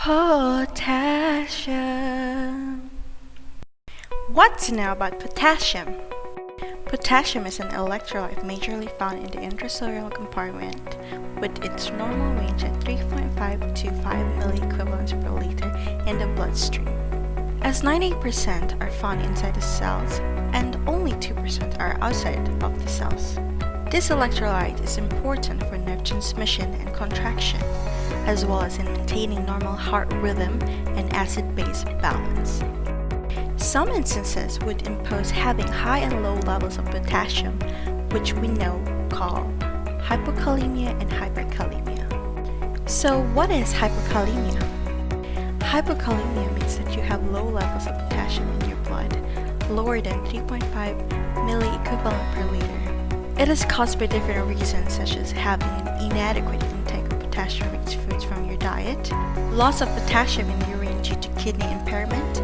Potassium. What to know about potassium? Potassium is an electrolyte majorly found in the intracellular compartment, with its normal range at 3.5 to 5 milliequivalents per liter in the bloodstream. As 98% are found inside the cells and only 2% are outside of the cells. This electrolyte is important for nerve transmission and contraction, as well as in maintaining normal heart rhythm and acid-base balance. Some instances would impose having high and low levels of potassium, which we know call hypokalemia and hyperkalemia. So what is hypokalemia? Hypokalemia means that you have low levels of potassium in your blood, lower than 3.5 milliequivalent per liter. It is caused by different reasons, such as having an inadequate intake of potassium-rich foods from your diet, loss of potassium in urine due to kidney impairment,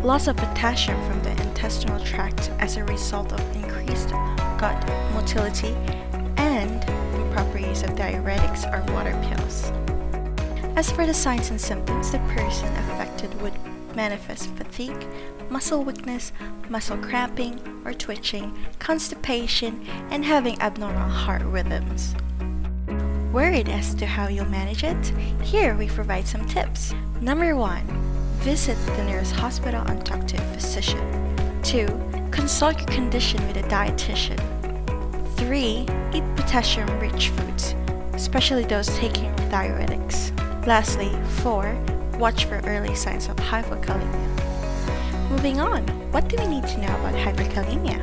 loss of potassium from the intestinal tract as a result of increased gut motility, and improper use of diuretics or water pills. As for the signs and symptoms, the person affected would manifest fatigue, muscle weakness, muscle cramping or twitching, constipation, and having abnormal heart rhythms. Worried as to how you'll manage it? Here we provide some tips. Number 1. Visit the nearest hospital and talk to a physician. 2. Consult your condition with a dietitian. 3. Eat potassium-rich foods, especially those taking diuretics. Lastly, 4. Watch for early signs of hypokalemia. Moving on, what do we need to know about hyperkalemia?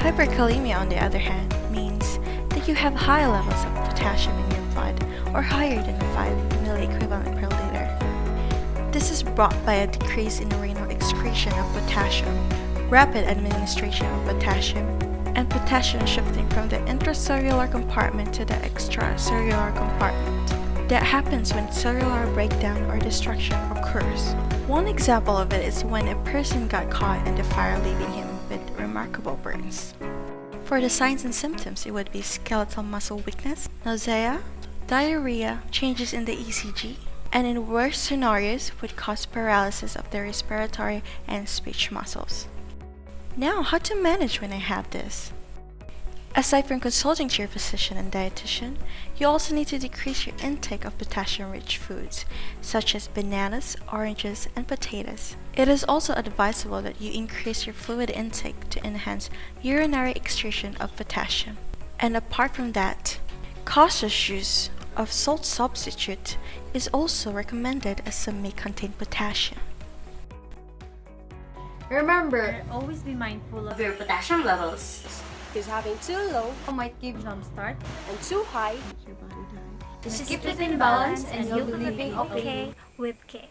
Hyperkalemia, on the other hand, means that you have high levels of potassium in your blood, or higher than 5 milliequivalent per liter. This is brought by a decrease in renal excretion of potassium, rapid administration of potassium, and potassium shifting from the intracellular compartment to the extracellular compartment. That happens when cellular breakdown or destruction occurs. One example of it is when a person got caught in the fire, leaving him with remarkable burns. For the signs and symptoms, it would be skeletal muscle weakness, nausea, diarrhea, changes in the ECG, and in worst scenarios would cause paralysis of the respiratory and speech muscles. Now, how to manage when I have this? Aside from consulting to your physician and dietitian, you also need to decrease your intake of potassium-rich foods, such as bananas, oranges, and potatoes. It is also advisable that you increase your fluid intake to enhance urinary excretion of potassium. And apart from that, cautious use of salt substitute is also recommended, as some may contain potassium. Remember, always be mindful of your potassium levels. Because having too low Might give jump start. and too high Just keep it in balance and you'll be living okay with K.